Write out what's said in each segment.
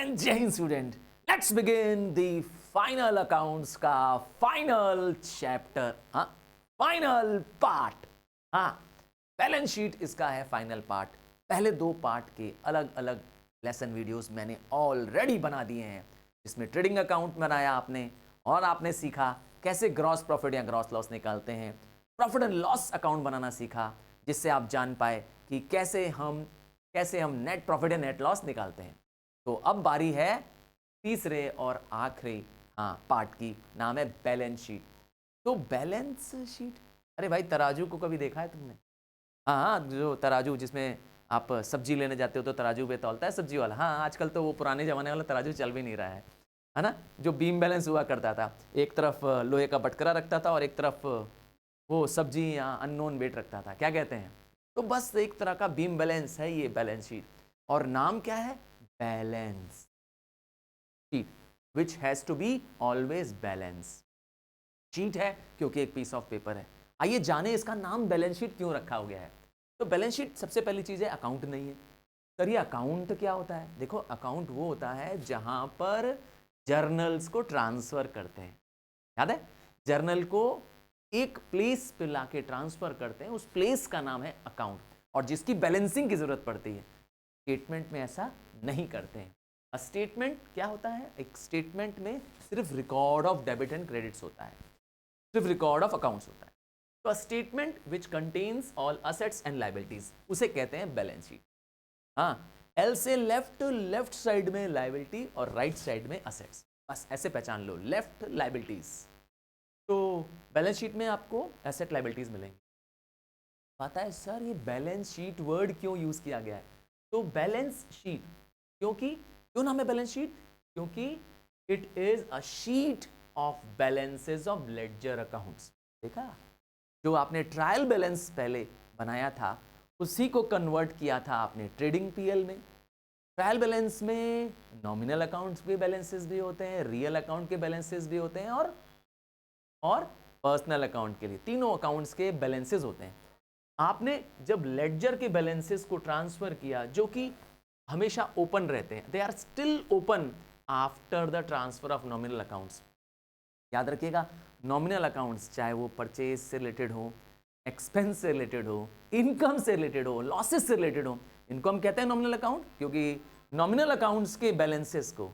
And जय Hind student. Let's begin the final accounts का final chapter. हाँ, फाइनल पार्ट। हाँ, बैलेंस शीट इसका है फाइनल पार्ट। पहले दो पार्ट के अलग अलग लेसन वीडियोस मैंने ऑलरेडी बना दिए हैं, जिसमें ट्रेडिंग अकाउंट बनाया आपने और आपने सीखा कैसे ग्रॉस प्रॉफिट या ग्रॉस लॉस निकालते हैं। प्रॉफिट एंड लॉस अकाउंट बनाना सीखा, जिससे आप जान पाए कि कैसे हम नेट प्रॉफिट या नेट लॉस निकालते हैं। तो अब बारी है तीसरे और आखिरी पार्ट की, नाम है बैलेंस शीट। तो बैलेंस शीट, अरे भाई तराजू को कभी देखा है तुमने? हाँ, जो तराजू जिसमें आप सब्जी लेने जाते हो तो तराजू पे तौलता है सब्जी वाला। हाँ, आजकल तो वो पुराने जमाने वाला तराजू चल भी नहीं रहा है ना। जो बीम बैलेंस हुआ करता था, एक तरफ लोहे का बटकरा रखता था और एक तरफ वो सब्जी या अननोन वेट रखता था, क्या कहते हैं। तो बस एक तरह का बीम बैलेंस है ये बैलेंस शीट, और नाम क्या है? Balance sheet, which has to be always balance sheet है, क्योंकि एक पीस ऑफ पेपर है। आइए जाने इसका नाम बैलेंस शीट क्यों रखा हो गया है। तो बैलेंस शीट सबसे पहली चीज है, अकाउंट नहीं है। करिए अकाउंट क्या होता है? देखो, अकाउंट वो होता है जहां पर जर्नल्स को ट्रांसफर करते हैं। याद है, जर्नल को एक प्लेस पे लाके ट्रांसफर करते हैं, उस प्लेस का नाम है अकाउंट, और जिसकी बैलेंसिंग की जरूरत पड़ती है। स्टेटमेंट में ऐसा नहीं करते हैं। स्टेटमेंट क्या होता है? एक स्टेटमेंट में सिर्फ record of debit and credits होता है, सिर्फ रिकॉर्ड ऑफ अकाउंट्स होता है। तो statement which contains all assets and liabilities, उसे कहते हैं बैलेंस शीट। हाँ, एल से लेफ्ट साइड में लायबिलिटी और राइट साइड में असेट्स, बस ऐसे पहचान लो, लेफ्ट लायबिलिटीज। तो बैलेंस शीट में आपको एसेट लायबिलिटीज मिलेंगे। पता है सर ये बैलेंस शीट वर्ड क्यों यूज किया गया है? तो बैलेंस शीट क्यों नाम है बैलेंस शीट? क्योंकि it is a sheet of balances of ledger accounts. देखा, जो आपने ट्रायल बैलेंस पहले बनाया था, उसी को कन्वर्ट किया था आपने ट्रेडिंग पीएल में। ट्रायल बैलेंस में नॉमिनल अकाउंट्स के बैलेंसेस भी होते हैं, रियल अकाउंट के बैलेंसेस भी होते हैं, और पर्सनल अकाउंट के लिए तीनों अकाउंट्स के बैलेंसेस होते हैं। आपने जब लेडजर के बैलेंसेस को ट्रांसफर किया, जो कि हमेशा ओपन रहते हैं, they are still open after the transfer of nominal accounts. याद रखिएगा, नॉमिनल अकाउंट्स चाहे वो परचेज से रिलेटेड हो, एक्सपेंस से रिलेटेड हो, इनकम से रिलेटेड हो, लॉसेस से रिलेटेड हो, इनको हम कहते हैं नॉमिनल अकाउंट, क्योंकि नॉमिनल अकाउंट्स के बैलेंसेस को,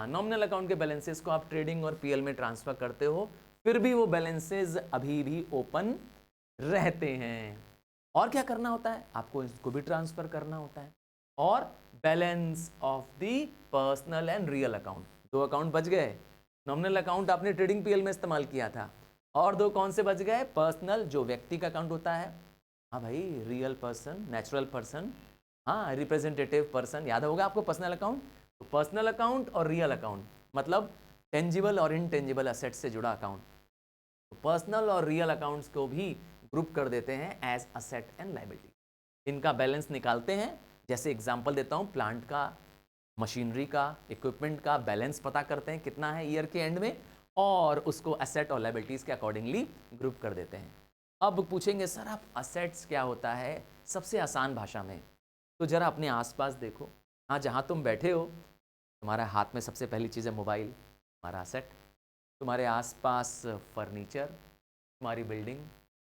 नॉमिनल अकाउंट के बैलेंसेस को आप ट्रेडिंग और पीएल में ट्रांसफर करते हो, फिर भी वो बैलेंसेस अभी भी ओपन रहते हैं। और क्या करना होता है? आपको इसको भी ट्रांसफर करना होता है। और balance of the personal and real account, दो अकाउंट बच गए। नॉमिनल अकाउंट आपने ट्रेडिंग पीएल में इस्तेमाल किया था, और दो कौन से बच गए? पर्सनल, जो व्यक्ति का अकाउंट होता है, हाँ भाई, रियल पर्सन, नेचुरल पर्सन, हाँ, रिप्रेजेंटेटिव पर्सन, याद होगा आपको पर्सनल अकाउंट। तो पर्सनल अकाउंट और रियल अकाउंट मतलब टेंजिबल और इनटेंजिबल असेट से जुड़ा अकाउंट। तो पर्सनल और रियल अकाउंट्स को भी ग्रुप कर देते हैं एज असेट एंड लायबिलिटी। इनका बैलेंस निकालते हैं। जैसे एग्जांपल देता हूं, प्लांट का, मशीनरी का, इक्विपमेंट का बैलेंस पता करते हैं कितना है ईयर के एंड में, और उसको असेट और लायबिलिटीज के अकॉर्डिंगली ग्रुप कर देते हैं। अब पूछेंगे सर आप असेट्स क्या होता है सबसे आसान भाषा में? तो जरा अपने आसपास देखो, हाँ, जहाँ तुम बैठे हो, तुम्हारे हाथ में सबसे पहली चीज़ है मोबाइल, तुम्हारा असेट। तुम्हारे आसपास फर्नीचर, तुम्हारी बिल्डिंग,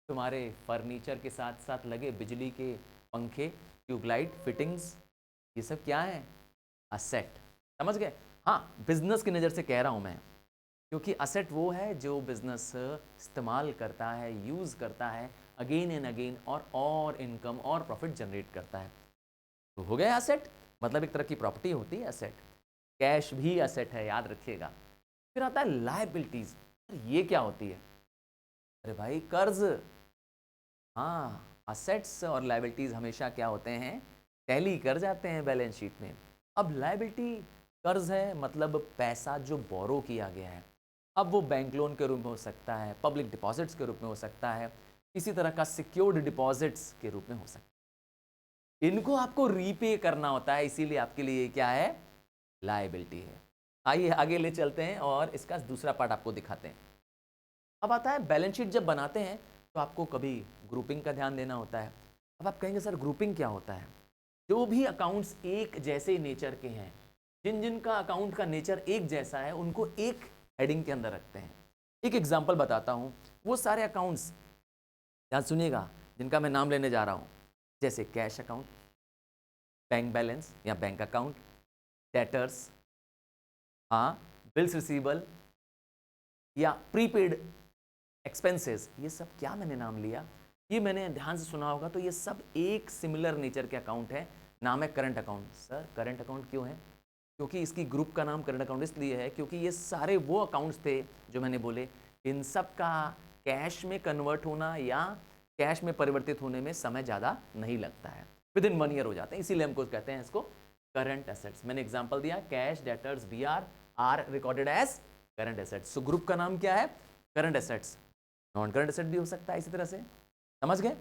तुम्हारे फर्नीचर के साथ साथ लगे बिजली के पंखे, ट्यूबलाइट, फिटिंग्स, ये सब क्या है? असेट। समझ गए? हाँ, बिजनेस की नज़र से कह रहा हूँ मैं, क्योंकि असेट वो है जो बिजनेस इस्तेमाल करता है, यूज़ करता है अगेन एंड अगेन, और इनकम और प्रॉफिट जनरेट करता है। तो हो गया असेट, मतलब एक तरह की प्रॉपर्टी होती है असेट। कैश भी असेट है, याद रखिएगा। फिर आता है लायबिलिटीज। ये क्या होती है? अरे भाई, कर्ज। हाँ, असेट्स और लायबिलिटीज हमेशा क्या होते हैं? टैली कर जाते हैं बैलेंस शीट में। अब लायबिलिटी, कर्ज है मतलब पैसा जो बोरो किया गया है। अब वो बैंक लोन के रूप में हो सकता है, पब्लिक डिपॉजिट्स के रूप में हो सकता है, किसी तरह का सिक्योर्ड डिपॉजिट्स के रूप में हो सकता है। इनको आपको रीपे करना होता है, इसीलिए आपके लिए क्या है? लायबिलिटी है। आइए आगे ले चलते हैं और इसका दूसरा पार्ट आपको दिखाते हैं। अब आता है बैलेंस शीट जब बनाते हैं तो आपको कभी ग्रुपिंग का ध्यान देना होता है। अब आप कहेंगे सर ग्रुपिंग क्या होता है? जो भी अकाउंट्स एक जैसे नेचर के हैं, जिन जिन का अकाउंट का नेचर एक जैसा है उनको एक हेडिंग के अंदर रखते हैं। एक एग्जांपल बताता हूं, वो सारे अकाउंट्स ध्यान सुनिएगा जिनका मैं नाम लेने जा रहा हूं, जैसे कैश अकाउंट, बैंक बैलेंस या बैंक अकाउंट, डेटर्स, हाँ, बिल्स रिसीवेबल या प्रीपेड एक्सपेंसेस, ये सब क्या मैंने नाम लिया, ये मैंने ध्यान से सुना होगा, तो ये सब एक सिमिलर नेचर के अकाउंट है। नाम है current account. Sir current account क्यों है? क्योंकि इसकी ग्रुप का नाम करंट अकाउंट इसलिए है क्योंकि ये सारे वो अकाउंट्स थे जो मैंने बोले, इन सब का कैश में कन्वर्ट होना या कैश में परिवर्तित होने में समय ज़्यादा नहीं लगता है, विद इन 1 ईयर हो जाते हैं, इसीलिए हमको कहते हैं इसको करंट एसेट्स। मैंने एग्जांपल दिया, cash, debtors, BR are recorded as current assets. So group का नाम क्या है? Current assets. Non current asset भी हो सकता है इसी तरह से, समझ गए?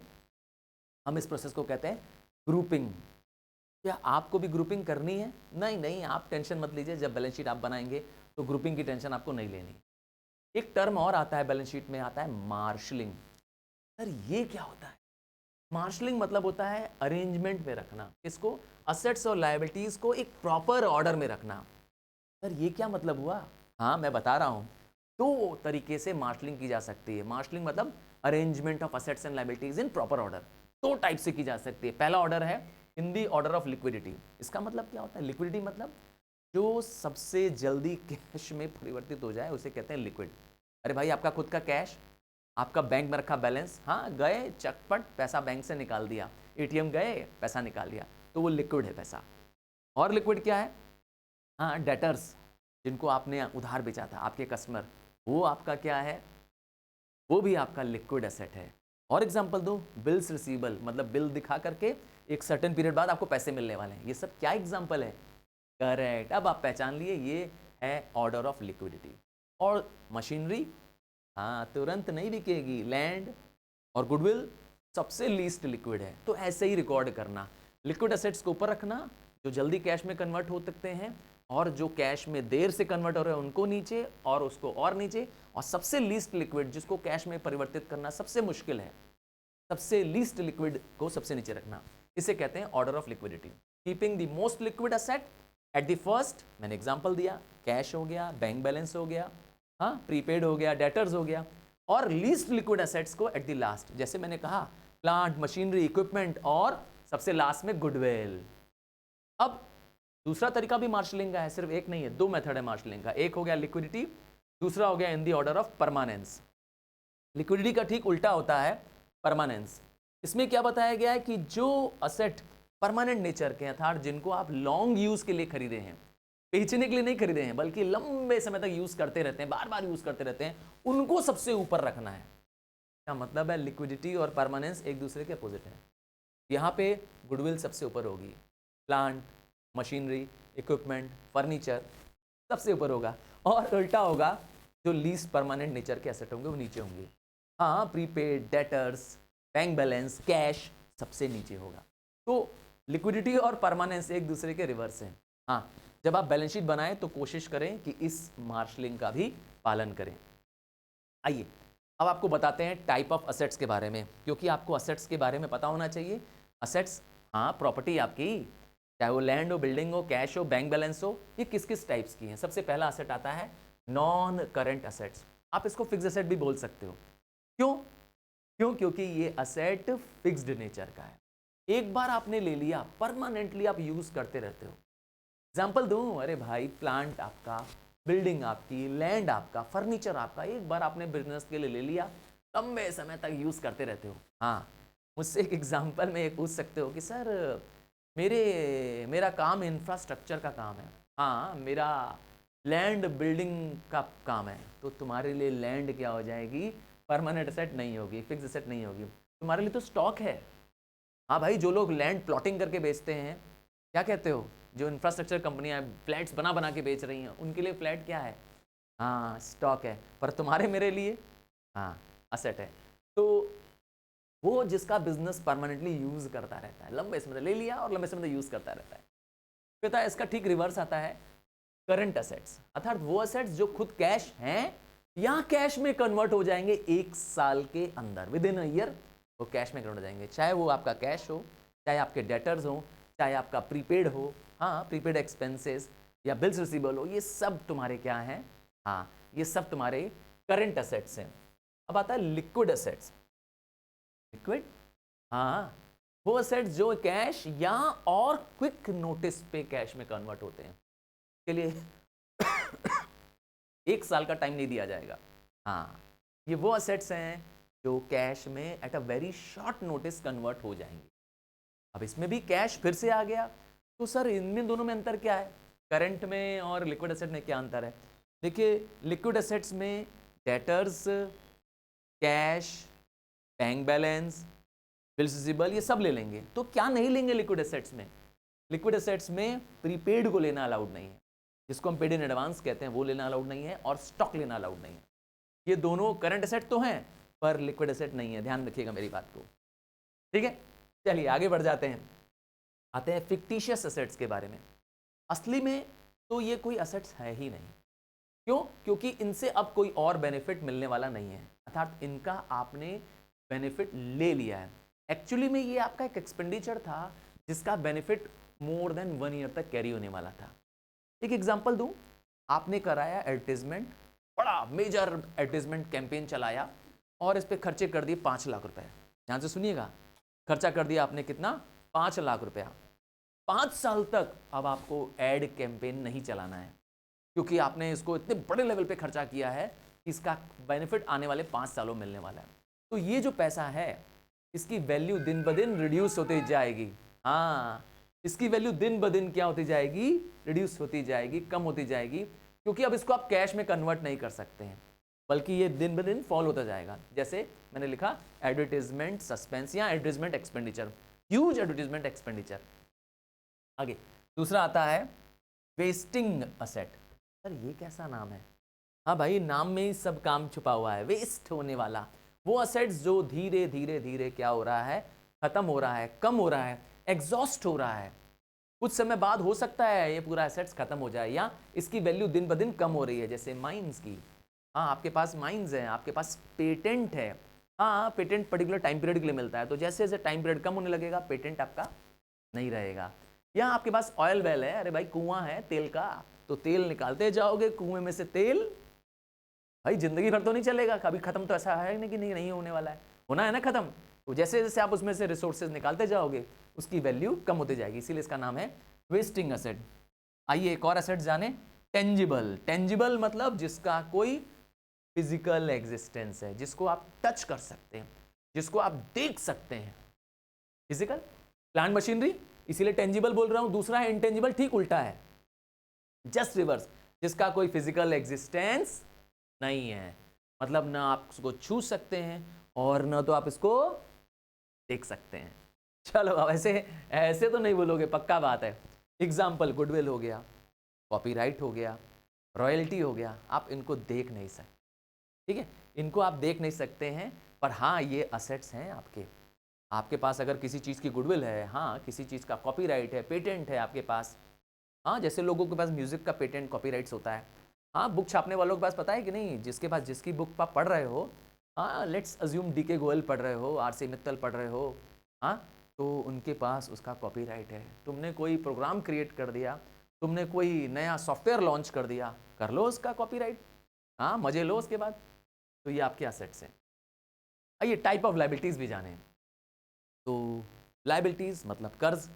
हम इस प्रोसेस को कहते हैं ग्रुपिंग। क्या आपको भी ग्रुपिंग करनी है? नहीं नहीं, आप टेंशन मत लीजिए, जब बैलेंस शीट आप बनाएंगे तो ग्रुपिंग की टेंशन आपको नहीं लेनी। एक टर्म और आता है बैलेंस शीट में, आता है मार्शलिंग। सर ये क्या होता है? मार्शलिंग मतलब होता है अरेंजमेंट में रखना, इसको असेट्स और लायबिलिटीज को एक प्रॉपर ऑर्डर में रखना। सर ये क्या मतलब हुआ? हाँ मैं बता रहा हूँ, दो तरीके से मार्शलिंग की जा सकती है। मार्शलिंग मतलब arrangement of assets and liabilities in proper order. दो टाइप से की जा सकती है। पहला ऑर्डर है इन दी ऑर्डर ऑफ लिक्विडिटी। इसका मतलब क्या होता है? लिक्विडिटी मतलब जो सबसे जल्दी कैश में परिवर्तित हो जाए उसे कहते हैं लिक्विड। अरे भाई आपका खुद का कैश, आपका बैंक में रखा बैलेंस, हाँ गए चटपट पैसा बैंक से निकाल दिया, एटीएम गए पैसा निकाल लिया, तो वो लिक्विड है पैसा। और लिक्विड क्या है? हाँ डेटर्स, जिनको आपने उधार बेचा था, आपके कस्टमर, वो आपका क्या है? वो भी आपका लिक्विड एसेट है। और एग्जांपल दो, बिल्स रिसीवेबल मतलब बिल दिखा करके एक सर्टेन पीरियड बाद आपको पैसे मिलने वाले हैं। ये सब क्या एग्जांपल है? करेक्ट, अब आप पहचान लिए, ये है ऑर्डर ऑफ लिक्विडिटी। और मशीनरी, हाँ तुरंत नहीं बिकेगी, लैंड और गुडविल सबसे लीस्ट लिक्विड है। तो ऐसे ही रिकॉर्ड करना, लिक्विड एसेट्स को ऊपर रखना जो जल्दी कैश में कन्वर्ट हो सकते हैं, और जो कैश में देर से कन्वर्ट हो रहे हैं उनको नीचे, और उसको और नीचे, और सबसे लीस्ट लिक्विड जिसको कैश में परिवर्तित करना सबसे मुश्किल है, सबसे लीस्ट लिक्विड को सबसे नीचे रखना, इसे कहते हैं order of liquidity. Keeping the most liquid asset at the first, मैंने एग्जांपल दिया, कैश हो गया, बैंक बैलेंस हो गया, हाँ प्रीपेड हो गया, डेटर्स हो गया, और लीस्ट लिक्विड एसेट्स को एट द लास्ट, जैसे मैंने कहा प्लांट, मशीनरी, इक्विपमेंट, और सबसे लास्ट में गुडविल। अब दूसरा तरीका भी मार्शलिंग का है, सिर्फ एक नहीं है, दो मेथड है मार्शलिंग का। एक हो गया लिक्विडिटी, दूसरा हो गया in the order of permanence. Liquidity का ठीक उल्टा होता है परमानेंस। इसमें क्या बताया गया है कि जो असेट परमानेंट नेचर के, अर्थात जिनको आप लॉन्ग यूज के लिए खरीदे हैं, बेचने के लिए नहीं खरीदे हैं, बल्कि लंबे समय तक यूज करते रहते हैं, बार बार यूज करते रहते हैं, उनको सबसे ऊपर रखना है। क्या मतलब है? लिक्विडिटी और परमानेंस एक दूसरे के अपोजिट है। यहाँ पे गुडविल सबसे ऊपर होगी, प्लांट, मशीनरी, इक्विपमेंट, फर्नीचर सबसे ऊपर होगा, और उल्टा होगा, जो लीस्ट परमानेंट नेचर के एसेट होंगे वो नीचे होंगे। हाँ prepaid, debtors, bank balance, cash सबसे नीचे होगा। तो लिक्विडिटी और परमानेंस एक दूसरे के रिवर्स हैं। हाँ जब आप बैलेंस शीट बनाएं तो कोशिश करें कि इस मार्शलिंग का भी पालन करें। आइए अब आपको बताते हैं टाइप ऑफ असेट्स के बारे में, क्योंकि आपको असेट्स के बारे में पता होना चाहिए। असेट्स, हाँ प्रॉपर्टी आपकी, चाहे वो लैंड हो, बिल्डिंग हो, कैश हो, बैंक बैलेंस हो, ये किस किस टाइप्स की हैं। सबसे पहला असेट आता है नॉन करंट असेट्स। आप इसको फिक्स असेट भी बोल सकते हो। क्यों? क्योंकि ये असेट फिक्स्ड नेचर का है, एक बार आपने ले लिया, परमानेंटली आप यूज करते रहते हो। एग्जाम्पल दूं, अरे भाई प्लांट आपका, बिल्डिंग आपकी, लैंड आपका, फर्नीचर आपका, एक बार आपने बिजनेस के लिए ले लिया, लंबे समय तक यूज करते रहते हो। हाँ मुझसे एक एग्जाम्पल में ये पूछ सकते हो कि सर मेरा काम इंफ्रास्ट्रक्चर का काम है, हाँ मेरा लैंड बिल्डिंग का काम है, तो तुम्हारे लिए लैंड क्या हो जाएगी? परमानेंट एसेट नहीं होगी, फिक्स एसेट नहीं होगी, तुम्हारे लिए तो स्टॉक है। हाँ भाई जो लोग लैंड प्लॉटिंग करके बेचते हैं, क्या कहते हो, जो इंफ्रास्ट्रक्चर कंपनियां फ्लैट्स बना बना के बेच रही हैं, उनके लिए फ्लैट क्या है? हाँ स्टॉक है। पर तुम्हारे मेरे लिए हाँ असेट है। तो वो जिसका बिजनेस परमानेंटली यूज करता रहता है, लंबे समय ले लिया और लंबे समय यूज करता रहता है, पता है इसका ठीक रिवर्स आता है करंट असेट्स, अर्थात वो असेट्स जो खुद कैश हैं या कैश में कन्वर्ट हो जाएंगे 1 साल के अंदर, विद इन अ ईयर वो कैश में कन्वर्ट हो जाएंगे। चाहे वो आपका कैश हो, चाहे आपके डेटर्स हो, चाहे आपका प्रीपेड हो, हाँ प्रीपेड एक्सपेंसेस, या बिल्स रिसीवेबल हो, ये सब तुम्हारे क्या हैं, हाँ ये सब तुम्हारे करंट असेट्स हैं। अब आता है लिक्विड असेट्स। लिक्विड, हाँ वो असेट्स जो कैश या और क्विक नोटिस पे कैश में कन्वर्ट होते हैं, के लिए 1 साल का टाइम नहीं दिया जाएगा। हाँ ये वो असेट्स हैं जो कैश में at a very short notice convert हो जाएंगे। अब इसमें भी कैश फिर से आ गया, तो सर इनमें दोनों में अंतर क्या है, करंट में और लिक्विड एसेट में क्या अंतर है? देखिए लिक्विड एसेट्स में debtors, cash, bank balance, bills receivable ये सब ले लेंगे। तो क्या नहीं लेंगे लिक्विड एसेट्स में? लिक्विड एसेट्स में प्रीपेड को लेना अलाउड नहीं है, जिसको हम पेड इन एडवांस कहते हैं वो लेना अलाउड नहीं है, और स्टॉक लेना अलाउड नहीं है। ये दोनों करंट एसेट तो हैं पर लिक्विड एसेट नहीं है, ध्यान रखिएगा मेरी बात को, ठीक है। चलिए आगे बढ़ जाते हैं, आते हैं फिक्टिशियस एसेट्स के बारे में। असली में तो ये कोई एसेट्स है ही नहीं। क्यों? क्योंकि इनसे अब कोई और बेनिफिट मिलने वाला नहीं है, अर्थात इनका आपने बेनिफिट ले लिया है। एक्चुअली में ये आपका एक एक्सपेंडिचर था जिसका बेनिफिट मोर देन 1 ईयर तक कैरी होने वाला था। एक एग्जांपल दूं, आपने कराया एडवर्टाइजमेंट, बड़ा मेजर एडवर्टाइजमेंट कैंपेन चलाया और इस पे खर्चे कर दिए 5 लाख रुपए। ध्यान से सुनिएगा, खर्चा कर दिया आपने कितना, 5 लाख रुपया। 5 साल तक अब आपको एड कैंपेन नहीं चलाना है, क्योंकि आपने इसको इतने बड़े लेवल पे खर्चा किया है कि इसका बेनिफिट आने वाले 5 सालों में मिलने वाला है। तो ये जो पैसा है इसकी वैल्यू दिन ब दिन रिड्यूस होती जाएगी। हाँ, इसकी वैल्यू दिन ब दिन क्या होती जाएगी, रिड्यूस होती जाएगी, कम होती जाएगी, क्योंकि अब इसको आप कैश में कन्वर्ट नहीं कर सकते हैं, बल्कि ये दिन ब दिन फॉल होता जाएगा। जैसे मैंने लिखा एडवर्टाइजमेंट सस्पेंस या advertisement expenditure, huge advertisement expenditure. आगे दूसरा आता है वेस्टिंग असेट। सर ये कैसा नाम है? हाँ भाई, नाम में ही सब काम छुपा हुआ है। वेस्ट होने वाला वो असेट्स जो धीरे धीरे धीरे क्या हो रहा है, खत्म हो रहा है, कम हो रहा है, एग्जॉस्ट हो रहा है। कुछ समय बाद हो सकता है ये पूरा एसेट्स खत्म हो जाए या इसकी वैल्यू दिन ब दिन कम हो रही है। जैसे माइंस की, हाँ आपके पास माइंस है, आपके पास पेटेंट है, हाँ पेटेंट पर्टिकुलर टाइम पीरियड के लिए मिलता है, तो जैसे जैसे टाइम पीरियड कम होने लगेगा पेटेंट आपका नहीं रहेगा। या आपके पास ऑयल वेल है, अरे भाई कुआं है तेल का, तो तेल निकालते जाओगे कुएं में से तेल, भाई जिंदगी भर तो नहीं चलेगा, कभी खत्म तो ऐसा है नहीं कि नहीं होने वाला है, होना है ना खत्म। तो जैसे जैसे आप उसमें से रिसोर्सेज निकालते जाओगे उसकी वैल्यू कम होती जाएगी, इसीलिए इसका नाम है वेस्टिंग एसेट। आइए एक और एसेट जाने, टेंजिबल। टेंजिबल मतलब जिसका कोई फिजिकल एग्जिस्टेंस है, जिसको आप टच कर सकते हैं, जिसको आप देख सकते हैं। फिजिकल प्लांट मशीनरी, इसीलिए टेंजिबल बोल रहा हूं। दूसरा है इंटेंजिबल, ठीक उल्टा है, जस्ट रिवर्स, जिसका कोई फिजिकल एग्जिस्टेंस नहीं है, मतलब ना आप उसको छू सकते हैं और ना तो आप इसको देख सकते हैं। चलो अब ऐसे तो नहीं बोलोगे, पक्का बात है। एग्जाम्पल गुडविल हो गया, कॉपीराइट हो गया, रॉयल्टी हो गया, आप इनको देख नहीं सकते, ठीक है, इनको आप देख नहीं सकते हैं, पर हाँ ये असेट्स हैं आपके। आपके पास अगर किसी चीज़ की गुडविल है, हाँ किसी चीज़ का कॉपीराइट है, पेटेंट है आपके पास, हाँ जैसे लोगों के पास म्यूजिक का पेटेंट कॉपीराइट्स होता है, हाँ बुक छापने वालों के पास पता है कि नहीं, जिसके पास जिसकी बुक आप पढ़ रहे हो, हाँ लेट्स अज्यूम डी के गोयल पढ़ रहे हो, आर सी मित्तल पढ़ रहे हो, हाँ तो उनके पास उसका कॉपीराइट है। तुमने कोई प्रोग्राम क्रिएट कर दिया, तुमने कोई नया सॉफ्टवेयर लॉन्च कर दिया, कर लो उसका कॉपीराइट, हाँ मजे लो उसके बाद। तो ये आपके असेट्स हैं। आइए टाइप ऑफ लाइबिलिटीज़ भी जाने। तो लाइबिलिटीज़ मतलब कर्ज,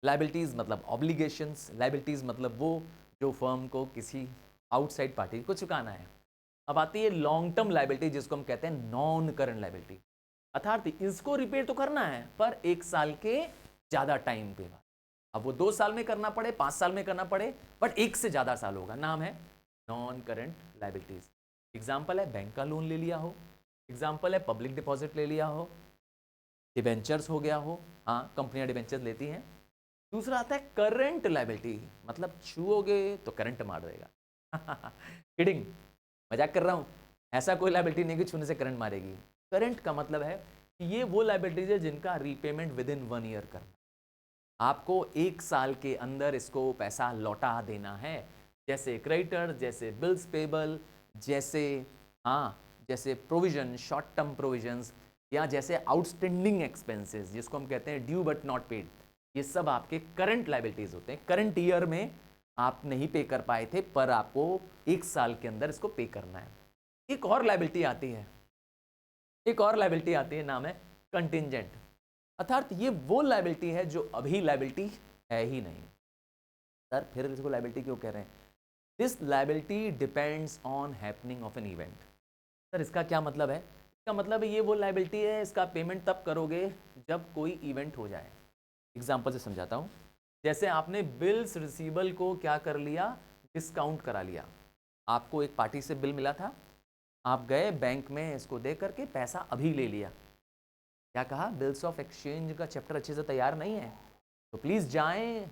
लाइबिलिटीज़ मतलब ऑब्लिगेशंस, लाइबिलिटीज़ मतलब वो जो फर्म को किसी आउटसाइड पार्टी को चुकाना है। अब आती है लॉन्ग टर्म लाइबिलिटी, जिसको हम कहते हैं नॉन करंट लाइबिलिटी, अर्थात इसको रिपेयर तो करना है पर 1 साल के ज़्यादा टाइम पे बाद। अब वो 2 साल में करना पड़े, 5 साल में करना पड़े, बट 1 से ज़्यादा साल होगा, नाम है नॉन करंट लाइबिलिटीज़। एग्जाम्पल है बैंक का लोन ले लिया हो, एग्जाम्पल है पब्लिक डिपॉजिट ले लिया हो, डिबेंचर्स हो गया हो, हाँ कंपनियां डिबेंचर्स लेती हैं। दूसरा आता है करंट लाइबिलिटी, मतलब छुओगे तो करंट मार देगा किडिंग, मजाक कर रहा हूँ, ऐसा कोई लाइबिलिटी नहीं कि छूने से करंट मारेगी। करंट का मतलब है कि ये वो लाइबिलिटीज है जिनका रीपेमेंट विद इन 1 ईयर करना, आपको 1 साल के अंदर इसको पैसा लौटा देना है। जैसे क्रेडिटर, जैसे बिल्स पेबल, जैसे हाँ जैसे प्रोविजन, शॉर्ट टर्म प्रोविजंस, या जैसे आउटस्टैंडिंग एक्सपेंसेस जिसको हम कहते हैं ड्यू बट नॉट पेड, ये सब आपके करंट लाइबिलिटीज होते हैं। करंट ईयर में आप नहीं पे कर पाए थे, पर आपको 1 साल के अंदर इसको पे करना है। एक और लायबिलिटी आती है, एक और लायबिलिटी आती है, नाम है कंटिंजेंट। अर्थात ये वो लायबिलिटी है जो अभी लायबिलिटी है ही नहीं। सर फिर इसको लायबिलिटी क्यों कह रहे हैं? This liability depends on happening of an event. Sir इसका क्या मतलब है? इसका मतलब है ये वो लायबिलिटी है, इसका पेमेंट तब करोगे जब कोई इवेंट हो जाए। एग्जाम्पल से समझाता हूँ। जैसे आपने बिल्स रिसीवेबल को क्या कर लिया, डिस्काउंट करा लिया। आपको एक पार्टी से बिल मिला था, आप गए बैंक में, इसको दे करके पैसा अभी ले लिया। क्या कहा? बिल्स ऑफ एक्सचेंज का चैप्टर अच्छे से तैयार नहीं है, तो प्लीज़ जाएं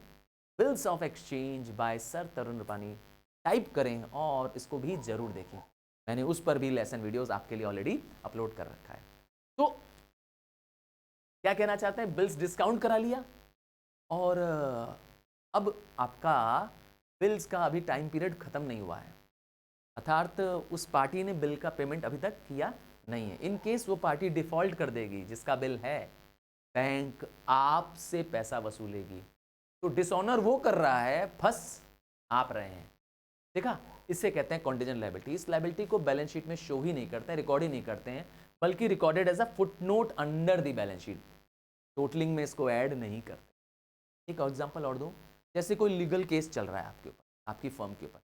bills of exchange bye sir Tarun Rupani type करें और इसको भी जरूर देखें। मैंने उस पर भी लेसन वीडियोस आपके लिए ऑलरेडी अपलोड कर रखा है। तो क्या कहना चाहते हैं? बिल्स डिस्काउंट करा लिया और अब आपका बिल्स का अभी टाइम पीरियड खत्म नहीं हुआ है, अर्थात उस पार्टी ने बिल का पेमेंट अभी तक किया नहीं है। इन केस वो पार्टी डिफॉल्ट कर देगी, जिसका बिल है, बैंक आपसे पैसा वसूलेगी। तो डिसऑनर वो कर रहा है, फंस आप रहे हैं। देखा, इससे कहते हैं कॉन्टिजेंट लायबिलिटी। इस लायबिलिटी को बैलेंस शीट में शो ही नहीं करते हैं, रिकॉर्ड ही नहीं करते हैं, बल्कि recorded as a footnote under the balance sheet. Totalling में इसको ऐड नहीं करते। एक एग्जांपल और दूं, जैसे कोई लीगल केस चल रहा है आपके ऊपर, आपकी फर्म के ऊपर,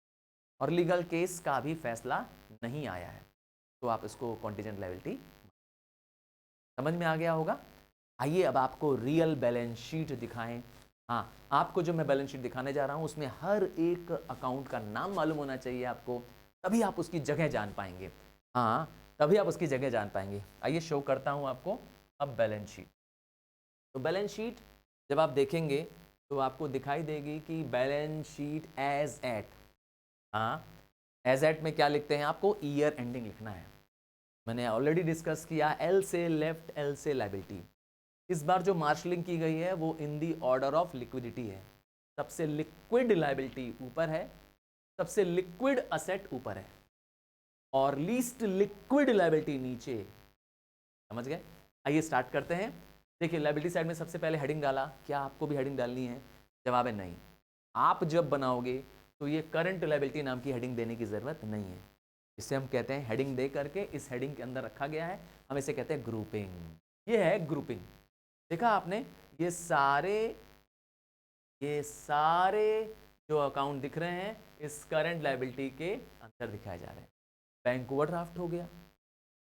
और लीगल केस का भी फैसला नहीं आया है, तो आप इसको कॉन्टिजेंट लायबिलिटी, समझ में आ गया होगा। आइए अब आपको रियल बैलेंस शीट दिखाएं। हाँ, आपको जो मैं बैलेंस शीट दिखाने जा रहा हूं उसमें हर एक अकाउंट का नाम मालूम होना चाहिए आपको, तभी आप उसकी जगह जान पाएंगे। हाँ, तभी आप उसकी जगह जान पाएंगे। आइए शो करता हूं आपको अब बैलेंस शीट। तो बैलेंस शीट जब आप देखेंगे तो आपको दिखाई देगी कि बैलेंस शीट एज एट। हाँ, एज एट में क्या लिखते हैं? आपको ईयर एंडिंग लिखना है। मैंने ऑलरेडी डिस्कस किया, एल से लेफ्ट, एल से लायबिलिटी। इस बार जो मार्शलिंग की गई है वो इन दी ऑर्डर ऑफ लिक्विडिटी है। सबसे लिक्विड लायबिलिटी ऊपर है, सबसे लिक्विड असेट ऊपर है, और लीस्ट लिक्विड लायबिलिटी नीचे। समझ गए? आइए स्टार्ट करते हैं। देखिए, लायबिलिटी साइड में सबसे पहले हेडिंग डाला। क्या आपको भी हेडिंग डालनी है? जवाब है नहीं। आप जब बनाओगे तो ये करंट लायबिलिटी नाम की हेडिंग देने की जरूरत नहीं है। इसे हम कहते हैं हेडिंग दे करके इस हेडिंग के अंदर रखा गया है, हम इसे कहते हैं ग्रुपिंग। ये है ग्रुपिंग। देखा आपने, ये सारे जो अकाउंट दिख रहे हैं इस करंट लायबिलिटी के अंदर दिखाए जा रहे हैं। बैंक ओवरड्राफ्ट हो गया,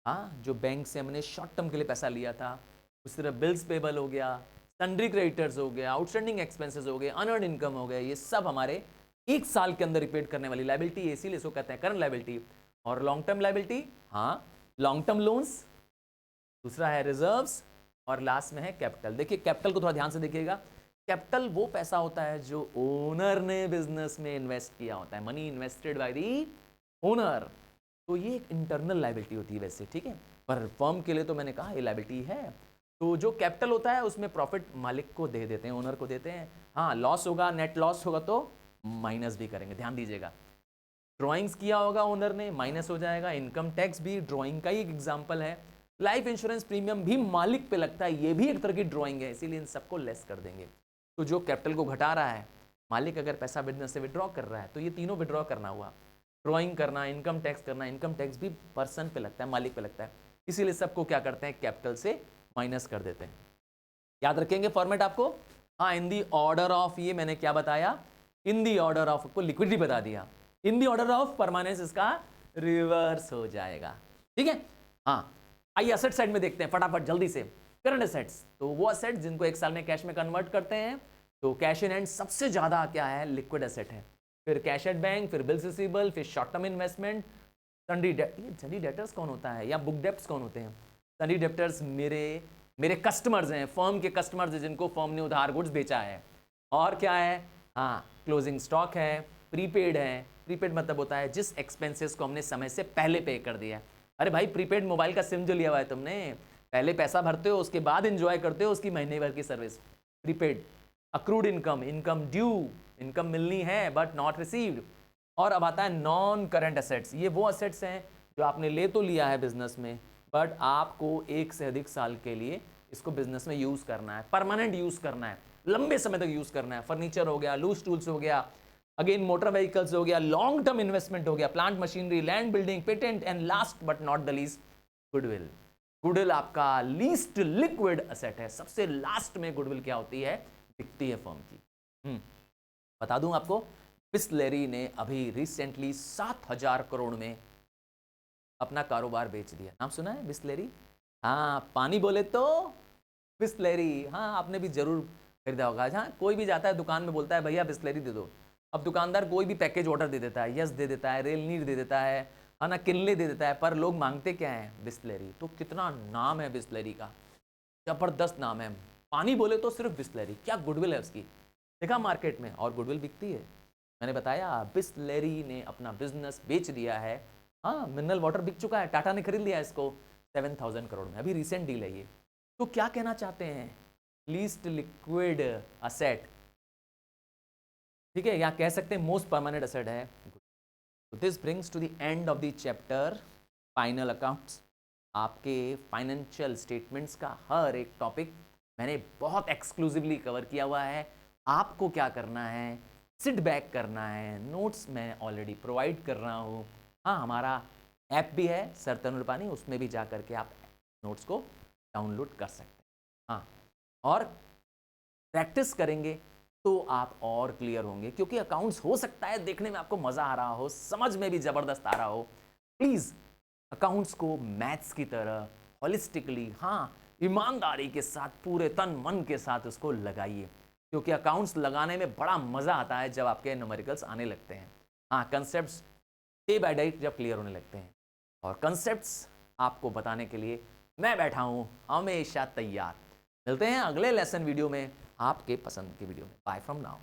हाँ, जो बैंक से हमने शॉर्ट टर्म के लिए पैसा लिया था। उसी तरह बिल्स पेबल हो गया, सन्ड्री क्रेडिटर्स हो गया, आउटस्टैंडिंग एक्सपेंसेस हो गए, अनअर्न्ड इनकम हो गया। ये सब हमारे 1 साल के अंदर रिपेट करने वाली लायबिलिटी, इसीलिए इसको कहते हैं करंट लायबिलिटी। और लॉन्ग टर्म लायबिलिटी, हाँ, लॉन्ग टर्म लोन्स, दूसरा है रिजर्व्स, और लास्ट में है कैपिटल। देखिए, कैपिटल को थोड़ा ध्यान से देखिएगा। कैपिटल वो पैसा होता है जो ओनर ने बिजनेस में इन्वेस्ट किया होता है, money invested by the owner. तो ये एक इंटरनल लायबिलिटी होती है वैसे, ठीक है, पर फर्म के लिए तो मैंने कहा ये लायबिलिटी है। तो जो कैपिटल होता है उसमें प्रॉफिट मालिक को दे देते हैं, ओनर को देते हैं। हाँ, लॉस होगा, नेट लॉस होगा तो माइनस भी करेंगे, ध्यान दीजिएगा। ड्रॉइंग्स किया होगा ओनर ने, माइनस हो जाएगा। इनकम टैक्स भी ड्रॉइंग का ही एक एग्जाम्पल है। लाइफ इंश्योरेंस प्रीमियम भी मालिक पे लगता है, ये भी एक तरह की ड्रॉइंग है, इसीलिए इन सबको लेस कर देंगे। तो जो कैपिटल को घटा रहा है, मालिक अगर पैसा बिजनेस से विड्रॉ कर रहा है तो ये तीनों विड्रॉ करना हुआ, ड्रॉइंग करना, इनकम टैक्स करना। इनकम टैक्स भी पर्सन पे लगता है, मालिक पे लगता है, इसीलिए सबको क्या करते हैं, कैपिटल से माइनस कर देते हैं। याद रखेंगे फॉर्मेट आपको। हाँ, इन दी ऑर्डर ऑफ, ये मैंने क्या बताया, इन दी ऑर्डर ऑफ को लिक्विडिटी बता दिया, इन दी ऑर्डर ऑफ परमानेंस इसका रिवर्स हो जाएगा, ठीक है। हाँ, आइए असेट साइड में देखते हैं फटाफट जल्दी से। करंट असेट्स, तो वो असेट्स जिनको 1 साल में कैश में कन्वर्ट करते हैं। तो कैश इन हैंड सबसे ज्यादा क्या है, लिक्विड असेट है, फिर कैश एट बैंक, फिर बिल्स रिसीवेबल, फिर शॉर्ट टर्म इन्वेस्टमेंट, सन्डी डेटर्स कौन होता है, या बुक डेप्ट्स कौन होते हैं? सन्डी डेप्टर्स मेरे कस्टमर्स हैं, फर्म के कस्टमर्स हैं जिनको फर्म ने उधार गुड्स बेचा है। और क्या है, हाँ, क्लोजिंग स्टॉक है, प्रीपेड है। प्रीपेड मतलब होता है जिस एक्सपेंसेस को हमने समय से पहले पे कर दिया। अरे भाई, प्रीपेड मोबाइल का सिम जो लिया हुआ है तुमने, पहले पैसा भरते हो, उसके बाद एंजॉय करते हो उसकी महीने भर की service, prepaid. Accrued income, income due, income मिलनी है बट नॉट रिसीव्ड। और अब आता है नॉन करंट असेट्स। ये वो असेट्स हैं जो आपने ले तो लिया है बिजनेस में, बट आपको 1 से अधिक साल के लिए इसको बिजनेस में यूज करना है, परमानेंट यूज करना है, लंबे समय तक यूज करना है। फर्नीचर हो गया, लूज टूल्स हो गया, अगेन मोटर व्हीकल्स हो गया, लॉन्ग टर्म इन्वेस्टमेंट हो गया, plant machinery, land building, patent, and last but not the least goodwill. Goodwill आपका लीस्ट लिक्विड असेट है। सबसे लास्ट में गुडविल क्या होती है? दिखती है फर्म की। बता दूं आपको, बिसलेरी ने अभी रिसेंटली 7,000 करोड़ में अपना कारोबार बेच दिया। नाम सुना है बिसलेरी? हाँ, पानी बोले तो बिसलेरी। हाँ, आपने भी जरूर खरीदा होगा। हाँ, कोई भी जाता है दुकान में बोलता है भैया बिसलेरी दे दो। अब दुकानदार कोई भी पैकेज ऑर्डर दे देता है, यस दे देता है, रेल नीर दे देता है ना, किनले दे देता है, पर लोग मांगते क्या है? बिसलेरी। तो कितना नाम है बिसलेरी का, जबरदस्त नाम है। पानी बोले तो सिर्फ बिसलेरी, क्या गुडविल है उसकी। देखा मार्केट में, और गुडविल बिकती है। मैंने बताया बिसलेरी ने अपना बिजनेस बेच दिया है। हाँ, मिनरल वाटर बिक चुका है, टाटा ने खरीद लिया इसको 7,000 करोड़ में, अभी रिसेंट डील है ये। तो क्या कहना चाहते हैं? लीस्ट लिक्विड असेट, ठीक है, या कह सकते हैं मोस्ट परमानेंट असेट है। This brings to the end of the chapter final accounts. आपके फाइनेंशियल स्टेटमेंट्स का हर एक टॉपिक मैंने बहुत एक्सक्लूसिवली कवर किया हुआ है। आपको क्या करना है? सिट बैक करना है। नोट्स मैं ऑलरेडी प्रोवाइड कर रहा हूँ। हाँ, हमारा ऐप भी है सर तनुर पानी, उसमें भी जा करके आप नोट्स को डाउनलोड कर सकते हैं। हाँ, और प्रैक्टिस करेंगे तो आप और क्लियर होंगे, क्योंकि अकाउंट्स हो सकता है देखने में आपको मज़ा आ रहा हो, समझ में भी ज़बरदस्त आ रहा हो। प्लीज़ अकाउंट्स को मैथ्स की तरह हॉलिस्टिकली, हाँ, ईमानदारी के साथ, पूरे तन मन के साथ उसको लगाइए, क्योंकि अकाउंट्स लगाने में बड़ा मज़ा आता है जब आपके न्यूमेरिकल्स आने लगते हैं। हाँ, कंसेप्ट्स डे बाय डे जब क्लियर होने लगते हैं, और कंसेप्ट्स आपको बताने के लिए मैं बैठा हूँ हमेशा तैयार। मिलते हैं अगले लेसन वीडियो में, आपके पसंद की वीडियो में। Bye from now.